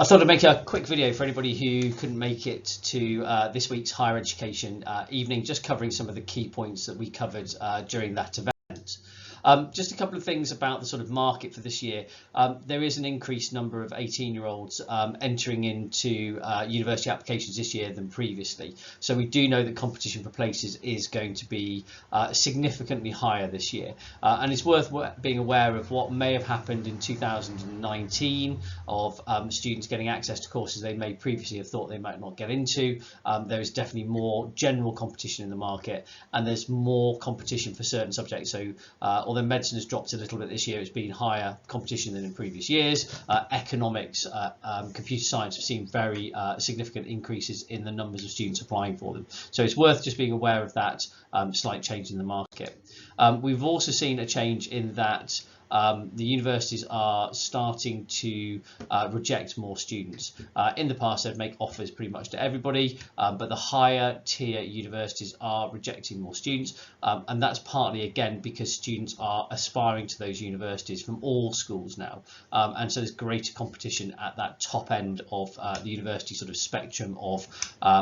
I thought I'd make a quick video for anybody who couldn't make it to this week's higher education evening, just covering some of the key points that we covered during that event. Just a couple of things about the sort of market for this year. There is an increased number of 18-year-olds entering into university applications this year than previously. So we do know that competition for places is going to be significantly higher this year. And it's worth being aware of what may have happened in 2019 of students getting access to courses they may previously have thought they might not get into. There is definitely more general competition in the market, and there's more competition for certain subjects. So although medicine has dropped a little bit this year, it's been higher competition than in previous years. Economics, computer science have seen very significant increases in the numbers of students applying for them. So it's worth just being aware of that slight change in the market. We've also seen a change in that the universities are starting to reject more students. In the past, they'd make offers pretty much to everybody, but the higher tier universities are rejecting more students, and that's partly again because students are aspiring to those universities from all schools now, and so there's greater competition at that top end of the university sort of spectrum of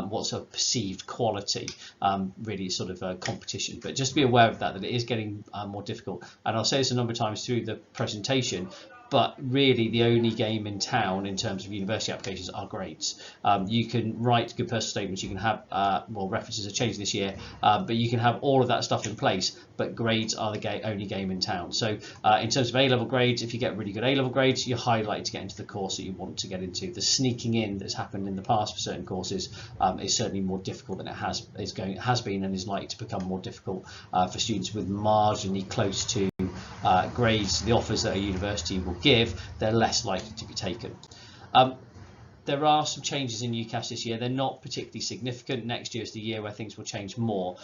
what's a perceived quality, really sort of competition. But just be aware of that it is getting more difficult, and I'll say this a number of times through the presentation, but really the only game in town in terms of university applications are grades. You can write good personal statements, you can have well, references are changing this year, but you can have all of that stuff in place, but grades are the only game in town. So in terms of A-level grades, if you get really good A-level grades, you're highly likely to get into the course that you want to get into. The sneaking in that's happened in the past for certain courses is certainly more difficult than it has been, and is likely to become more difficult for students with marginally close to grades, the offers that a university will give, they're less likely to be taken. There are some changes in UCAS this year. They're not particularly significant. Next year is the year where things will change more.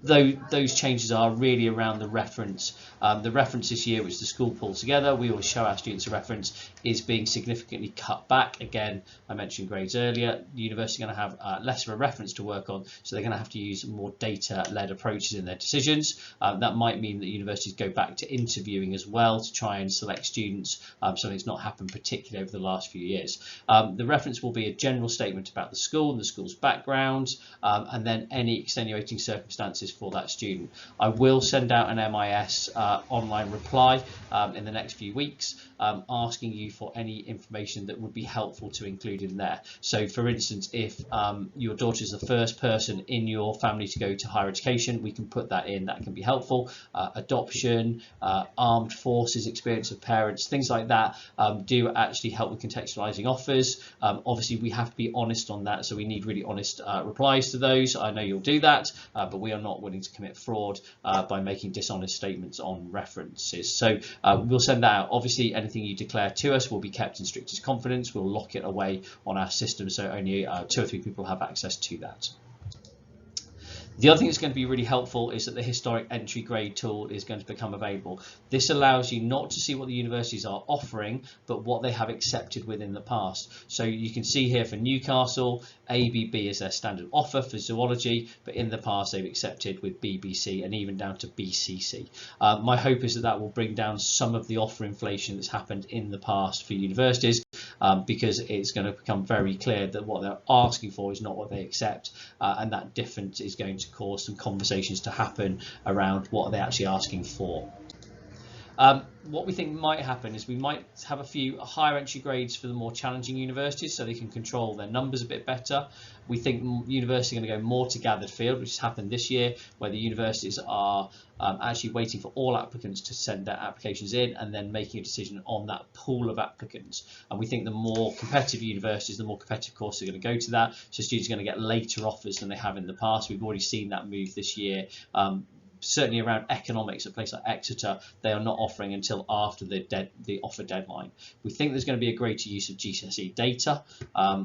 Though those changes are really around the reference. The reference this year, which the school pulls together, we always show our students a reference, is being significantly cut back. Again, I mentioned grades earlier. The university are going to have less of a reference to work on, so they're going to have to use more data-led approaches in their decisions. That might mean that universities go back to interviewing as well to try and select students, something's not happened particularly over the last few years. The reference will be a general statement about the school and the school's background, and then any extenuating circumstances for that student. I will send out an MIS online reply in the next few weeks, asking you for any information that would be helpful to include in there. So for instance, if your daughter is the first person in your family to go to higher education, we can put that in, that can be helpful. Adoption, armed forces experience of parents, things like that do actually help with contextualizing offers. Obviously we have to be honest on that, so we need really honest replies to those. I know you'll do that, but we are not willing to commit fraud by making dishonest statements on references. So we'll send that out. Obviously anything you declare to us will be kept in strictest confidence. We'll lock it away on our system, so only 2 or 3 people have access to that. The other thing that's going to be really helpful is that the historic entry grade tool is going to become available. This allows you not to see what the universities are offering, but what they have accepted within the past. So you can see here for Newcastle, ABB is their standard offer for zoology, but in the past they've accepted with BBC and even down to BCC. My hope is that that will bring down some of the offer inflation that's happened in the past for universities, because it's going to become very clear that what they're asking for is not what they accept, and that difference is going to cause some conversations to happen around what they're actually asking for. What we think might happen is we might have a few higher entry grades for the more challenging universities, so they can control their numbers a bit better. We think universities are going to go more to gathered field, which has happened this year, where the universities are actually waiting for all applicants to send their applications in and then making a decision on that pool of applicants. And we think the more competitive universities, the more competitive courses are going to go to that, so students are going to get later offers than they have in the past. We've already seen that move this year. Certainly around economics, at a place like Exeter, they are not offering until after the offer deadline. We think there's going to be a greater use of GCSE data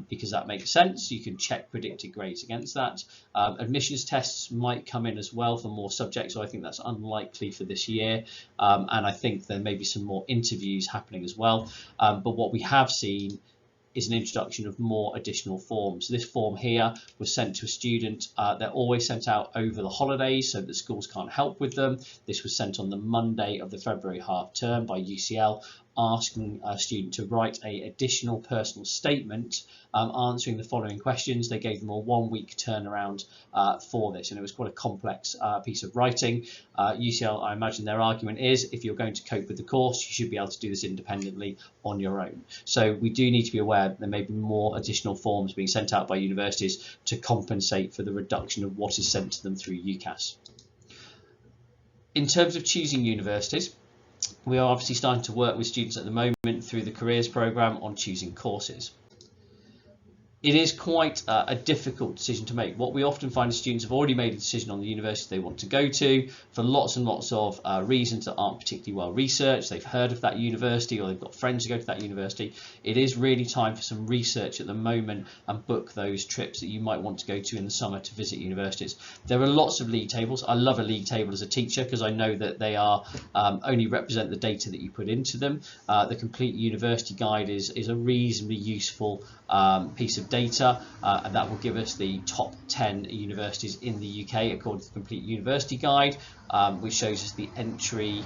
because that makes sense. You can check predicted grades against that. Admissions tests might come in as well for more subjects, so I think that's unlikely for this year. And I think there may be some more interviews happening as well. But what we have seen is an introduction of more additional forms. This form here was sent to a student. They're always sent out over the holidays so that schools can't help with them. This was sent on the Monday of the February half term by UCL. asking a student to write an additional personal statement answering the following questions. They gave them a 1 week turnaround for this, and it was quite a complex piece of writing. UCL, I imagine their argument is, if you're going to cope with the course, you should be able to do this independently on your own. So we do need to be aware that there may be more additional forms being sent out by universities to compensate for the reduction of what is sent to them through UCAS. In terms of choosing universities, we are obviously starting to work with students at the moment through the careers programme on choosing courses. It is quite a difficult decision to make. What we often find is students have already made a decision on the university they want to go to for lots and lots of reasons that aren't particularly well researched. They've heard of that university, or they've got friends who go to that university. It is really time for some research at the moment and book those trips that you might want to go to in the summer to visit universities. There are lots of league tables. I love a league table as a teacher because I know that they are only represent the data that you put into them. The Complete University Guide is a reasonably useful piece of data, and that will give us the top 10 universities in the UK according to the Complete University Guide, which shows us the entry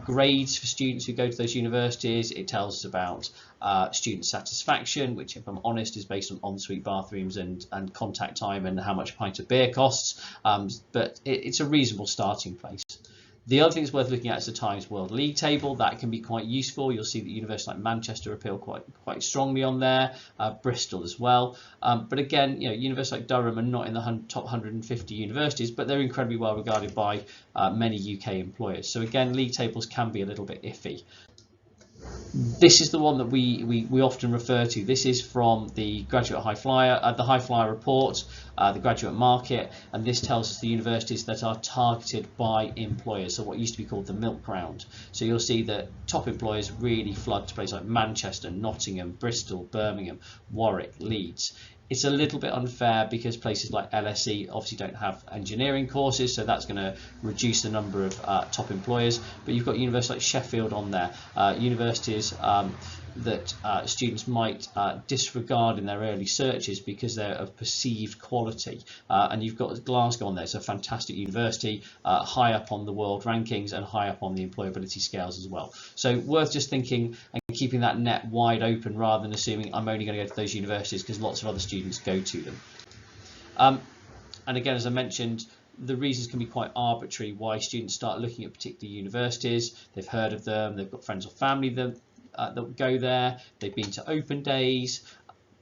grades for students who go to those universities. It tells us about student satisfaction, which, if I'm honest, is based on ensuite bathrooms and contact time and how much a pint of beer costs, but it's a reasonable starting place. The other thing that's worth looking at is the Times World League table. That can be quite useful. You'll see that universities like Manchester appeal quite strongly on there, Bristol as well. But again, universities like Durham are not in the top 150 universities, but they're incredibly well regarded by many UK employers. So again, league tables can be a little bit iffy. This is the one that we often refer to. This is from the Graduate High Flyer, the High Flyer report, the graduate market, and this tells us the universities that are targeted by employers, so what used to be called the milk round. So you'll see that top employers really flood to places like Manchester, Nottingham, Bristol, Birmingham, Warwick, Leeds. It's a little bit unfair because places like LSE obviously don't have engineering courses, so that's going to reduce the number of top employers. But you've got universities like Sheffield on there, universities that students might disregard in their early searches because they're of perceived quality. And you've got Glasgow on there. It's a fantastic university, high up on the world rankings and high up on the employability scales as well. So worth just thinking and keeping that net wide open rather than assuming I'm only going to go to those universities because lots of other students go to them. And again, as I mentioned, the reasons can be quite arbitrary why students start looking at particular universities. They've heard of them, they've got friends or family that go there, they've been to open days.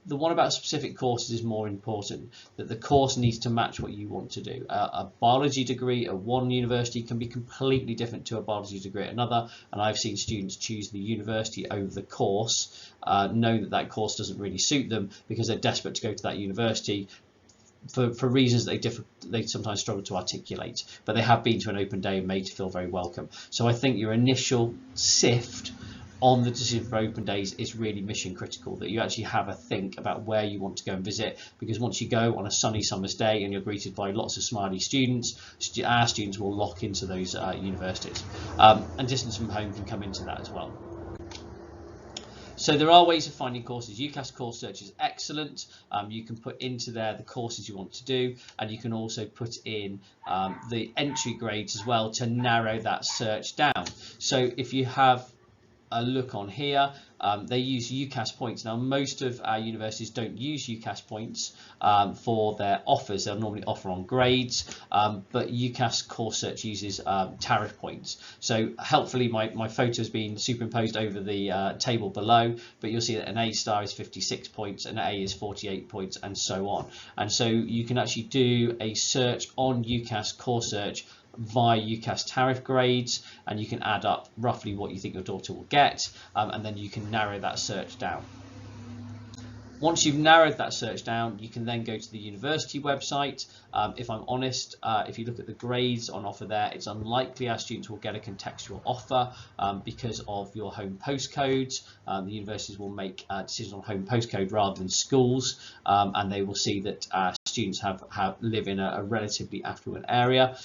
The one about specific courses is more important, that the course needs to match what you want to do. A biology degree at one university can be completely different to a biology degree at another, and I've seen students choose the university over the course, knowing that course doesn't really suit them because they're desperate to go to that university for reasons they sometimes struggle to articulate, but they have been to an open day and made to feel very welcome. So I think your initial sift on the decision for open days is really mission critical, that you actually have a think about where you want to go and visit, because once you go on a sunny summer's day and you're greeted by lots of smiley students, our students will lock into those universities, and distance from home can come into that as well. So there are ways of finding courses. UCAS Course Search is excellent. You can put into there the courses you want to do, and you can also put in the entry grades as well to narrow that search down. So if you have a look on here, they use UCAS points. Now most of our universities don't use UCAS points for their offers. They'll normally offer on grades, but UCAS Course Search uses tariff points. So helpfully my photo has been superimposed over the table below, but you'll see that an A star is 56 points, an A is 48 points, and so on. And so you can actually do a search on UCAS Course Search via UCAS tariff grades, and you can add up roughly what you think your daughter will get, and then you can narrow that search down. Once you've narrowed that search down, you can then go to the university website. If I'm honest, if you look at the grades on offer there, it's unlikely our students will get a contextual offer because of your home postcodes. The universities will make decisions on home postcode rather than schools, and they will see that students live in a relatively affluent area.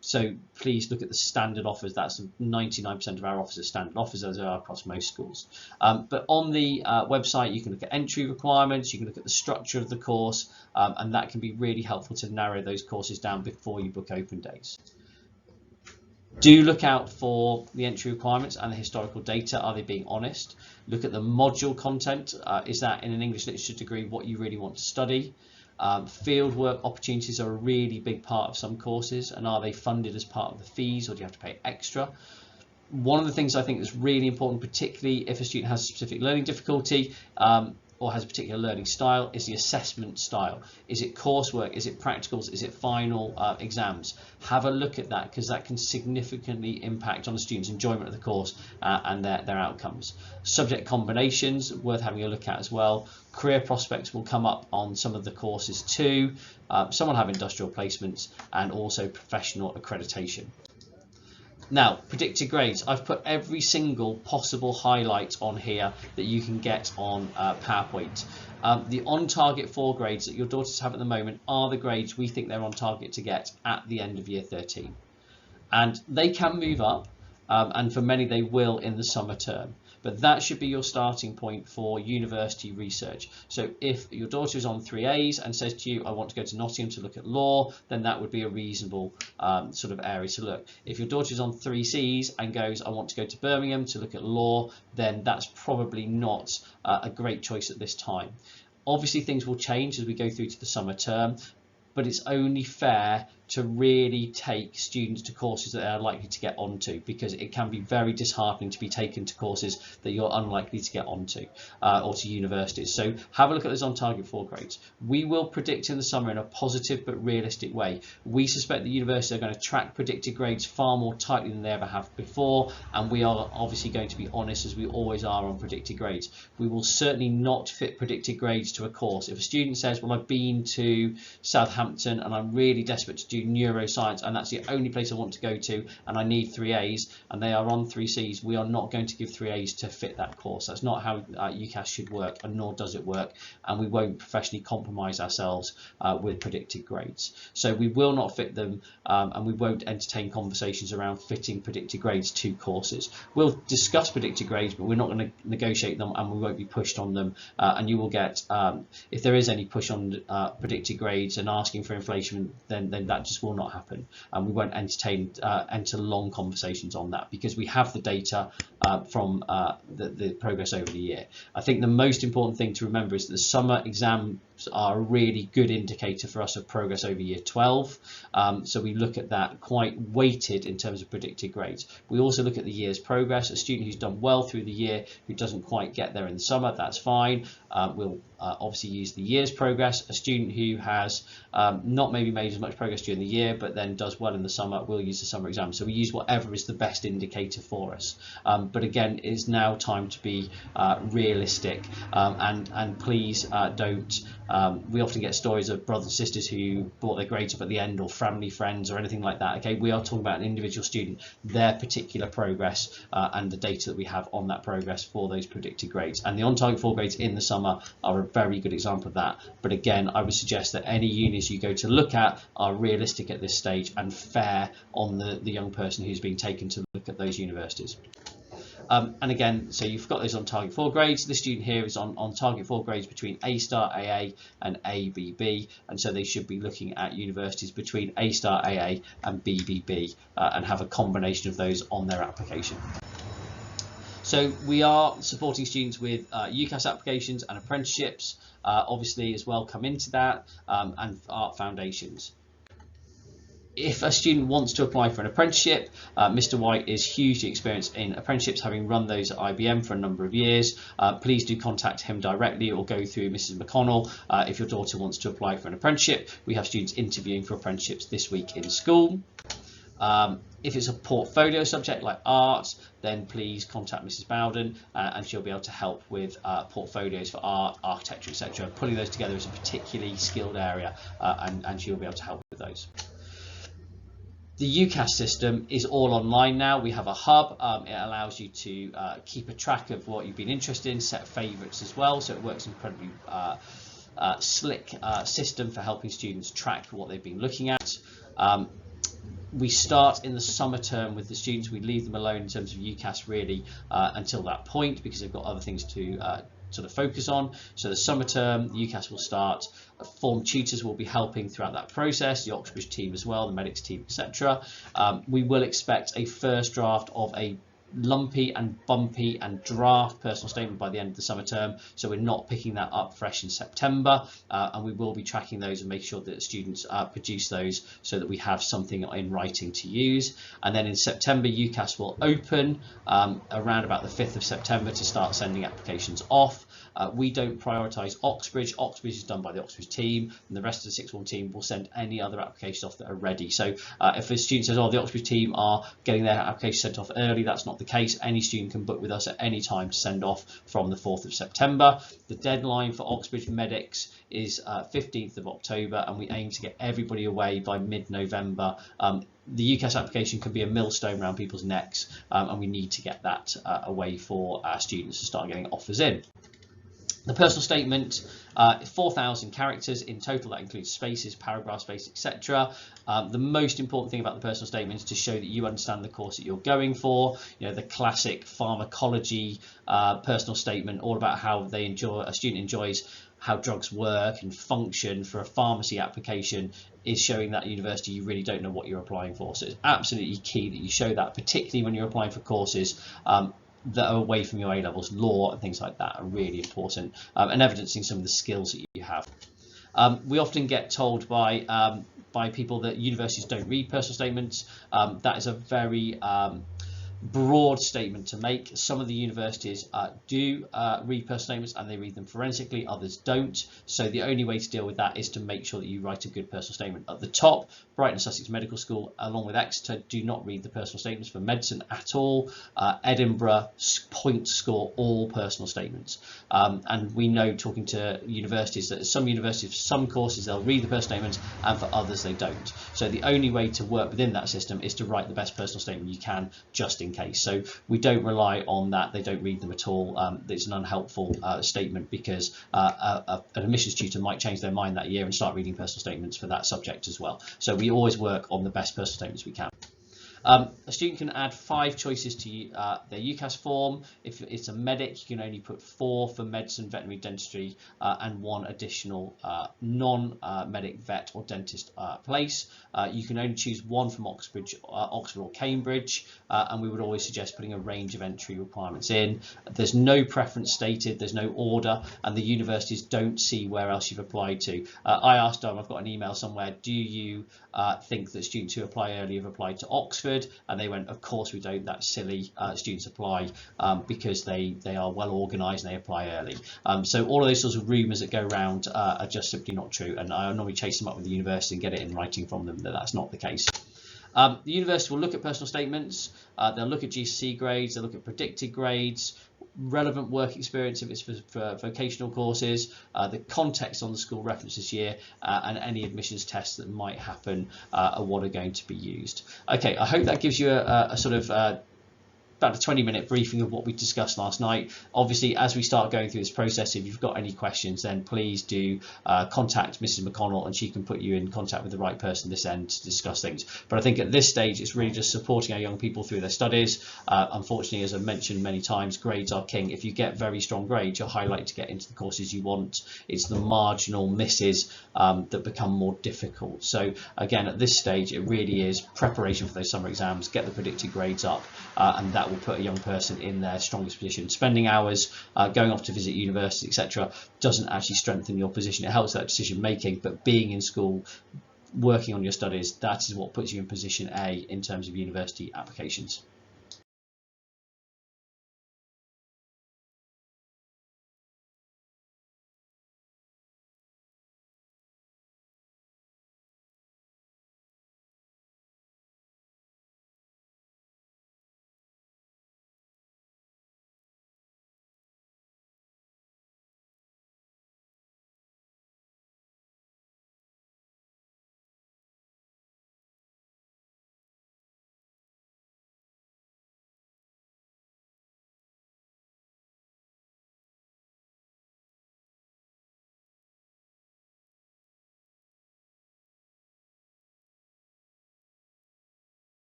So please look at the standard offers. That's 99% of our offers are standard offers, as they are across most schools. But on the website, you can look at entry requirements, you can look at the structure of the course, and that can be really helpful to narrow those courses down before you book open days. Do look out for the entry requirements and the historical data. Are they being honest? Look at the module content. Is that in an English literature degree what you really want to study? Fieldwork opportunities are a really big part of some courses, and are they funded as part of the fees, or do you have to pay extra? One of the things I think is really important, particularly if a student has a specific learning difficulty or has a particular learning style, is the assessment style. Is it coursework? Is it practicals? Is it final exams? Have a look at that, because that can significantly impact on the student's enjoyment of the course and their outcomes. Subject combinations, worth having a look at as well. Career prospects will come up on some of the courses too. Some will have industrial placements and also professional accreditation. Now, predicted grades. I've put every single possible highlight on here that you can get on PowerPoint. The on-target 4 grades that your daughters have at the moment are the grades we think they're on target to get at the end of year 13. And they can move up, and for many they will in the summer term. But that should be your starting point for university research. So if your daughter is on 3As and says to you, I want to go to Nottingham to look at law, then that would be a reasonable sort of area to look. If your daughter is on 3Cs and goes, I want to go to Birmingham to look at law, then that's probably not a great choice at this time. Obviously things will change as we go through to the summer term, but it's only fair to really take students to courses that they're likely to get onto, because it can be very disheartening to be taken to courses that you're unlikely to get onto or to universities. So have a look at those on target 4 grades. We will predict in the summer in a positive but realistic way. We suspect the universities are going to track predicted grades far more tightly than they ever have before, and we are obviously going to be honest, as we always are, on predicted grades. We will certainly not fit predicted grades to a course. If a student says, well, I've been to Southampton and I'm really desperate to do neuroscience and that's the only place I want to go to and I need 3As, and they are on 3Cs, we are not going to give 3As to fit that course. That's not how UCAS should work, and nor does it work, and we won't professionally compromise ourselves with predicted grades. So we will not fit them, and we won't entertain conversations around fitting predicted grades to courses. We'll discuss predicted grades, but we're not going to negotiate them, and we won't be pushed on them, and you will get, if there is any push on predicted grades and asking for inflation, then that just will not happen, and we won't enter long conversations on that, because we have the data from the progress over the year. I think the most important thing to remember is that the summer exams are a really good indicator for us of progress over year 12, so we look at that quite weighted in terms of predicted grades. We also look at the year's progress. A student who's done well through the year who doesn't quite get there in the summer, that's fine. We'll obviously use the year's progress. A student who has not maybe made as much progress during the year but then does well in the summer, we'll use the summer exam. So we use whatever is the best indicator for us, but again, it is now time to be realistic, and please don't we often get stories of brothers and sisters who brought their grades up at the end, or family friends or anything like that. Okay, we are talking about an individual student, their particular progress, and the data that we have on that progress for those predicted grades, and the on target 4 grades in the summer are a very good example of that. But again, I would suggest that any unis you go to look at are realistic at this stage and fair on the young person who's being taken to look at those universities. And again, so you've got those on target 4 grades. This student here is on target 4 grades between A star AA and ABB, and so they should be looking at universities between A star AA and BBB, and have a combination of those on their application. So we are supporting students with UCAS applications and apprenticeships, obviously as well come into that, and art foundations. If a student wants to apply for an apprenticeship, Mr. White is hugely experienced in apprenticeships, having run those at IBM for a number of years. Please do contact him directly or go through Mrs. McConnell if your daughter wants to apply for an apprenticeship. We have students interviewing for apprenticeships this week in school. If it's a portfolio subject like art, then please contact Mrs. Bowden, and she'll be able to help with portfolios for art, architecture, etc. Putting those together is a particularly skilled area, and she'll be able to help with those. The UCAS system is all online now. We have a hub. It allows you to keep a track of what you've been interested in, set favourites as well, so it works incredibly slick system for helping students track what they've been looking at. We start in the summer term with the students. We leave them alone in terms of UCAS really until that point, because they've got other things to sort of focus on. So the summer term, the UCAS will start. Form tutors will be helping throughout that process, the Oxbridge team as well, the medics team, etc. We will expect a first draft of a lumpy and bumpy and draft personal statement by the end of the summer term, so we're not picking that up fresh in September, and we will be tracking those and make sure that students produce those so that we have something in writing to use. And then in September, UCAS will open around about the 5th of September to start sending applications off. We don't prioritise Oxbridge. Oxbridge is done by the Oxbridge team, and the rest of the sixth form team will send any other applications off that are ready. So if a student says, oh, the Oxbridge team are getting their application sent off early, that's not the case. Any student can book with us at any time to send off from the 4th of September. The deadline for Oxbridge medics is 15th of October, and we aim to get everybody away by mid-November. The UCAS application can be a millstone around people's necks, and we need to get that away for our students to start getting offers in. The personal statement, 4,000 characters in total. That includes spaces, paragraph space, etc. The most important thing about the personal statement is to show that you understand the course that you're going for. You know, the classic pharmacology personal statement, all about how a student enjoys how drugs work and function for a pharmacy application, is showing that university you really don't know what you're applying for. So it's absolutely key that you show that, particularly when you're applying for courses that are away from your A-levels. Law and things like that are really important, and evidencing some of the skills that you have. We often get told by people that universities don't read personal statements. That is a very broad statement to make. Some of the universities do read personal statements, and they read them forensically, others don't. So the only way to deal with that is to make sure that you write a good personal statement. At the top, Brighton and Sussex Medical School, along with Exeter, do not read the personal statements for medicine at all. Edinburgh point score all personal statements. And we know, talking to universities, that some universities, for some courses, they'll read the personal statements, and for others they don't. So the only way to work within that system is to write the best personal statement you can, just in case. So we don't rely on that. They don't read them at all. It's an unhelpful statement, because an admissions tutor might change their mind that year and start reading personal statements for that subject as well. So we always work on the best personal statements we can. A student can add 5 choices to their UCAS form. If it's a medic, you can only put 4 for medicine, veterinary, dentistry, and 1 additional non-medic, vet or dentist place. You can only choose 1 from Oxford or Cambridge, and we would always suggest putting a range of entry requirements in. There's no preference stated, there's no order, and the universities don't see where else you've applied to. I asked them, I've got an email somewhere, do you think that students who apply early have applied to Oxford? And they went, of course we don't, that's silly. Students apply because they are well organised and they apply early. So all of those sorts of rumours that go around are just simply not true, and I normally chase them up with the university and get it in writing from them that that's not the case. The university will look at personal statements, they'll look at GCSE grades, they'll look at predicted grades, relevant work experience if it's for vocational courses, the context on the school reference this year, and any admissions tests that might happen are what are going to be used. Okay, I hope that gives you a sort of about a 20-minute briefing of what we discussed last night. Obviously, as we start going through this process, if you've got any questions, then please do contact Mrs. McConnell, and she can put you in contact with the right person this end to discuss things. But I think at this stage, it's really just supporting our young people through their studies. Unfortunately, as I've mentioned many times, grades are king. If you get very strong grades, you're highlighted to get into the courses you want. It's the marginal misses that become more difficult. So again, at this stage, it really is preparation for those summer exams, get the predicted grades up, and that will put a young person in their strongest position. Spending hours going off to visit university, etc., doesn't actually strengthen your position. It helps that decision making, but being in school, working on your studies, that is what puts you in position A in terms of university applications.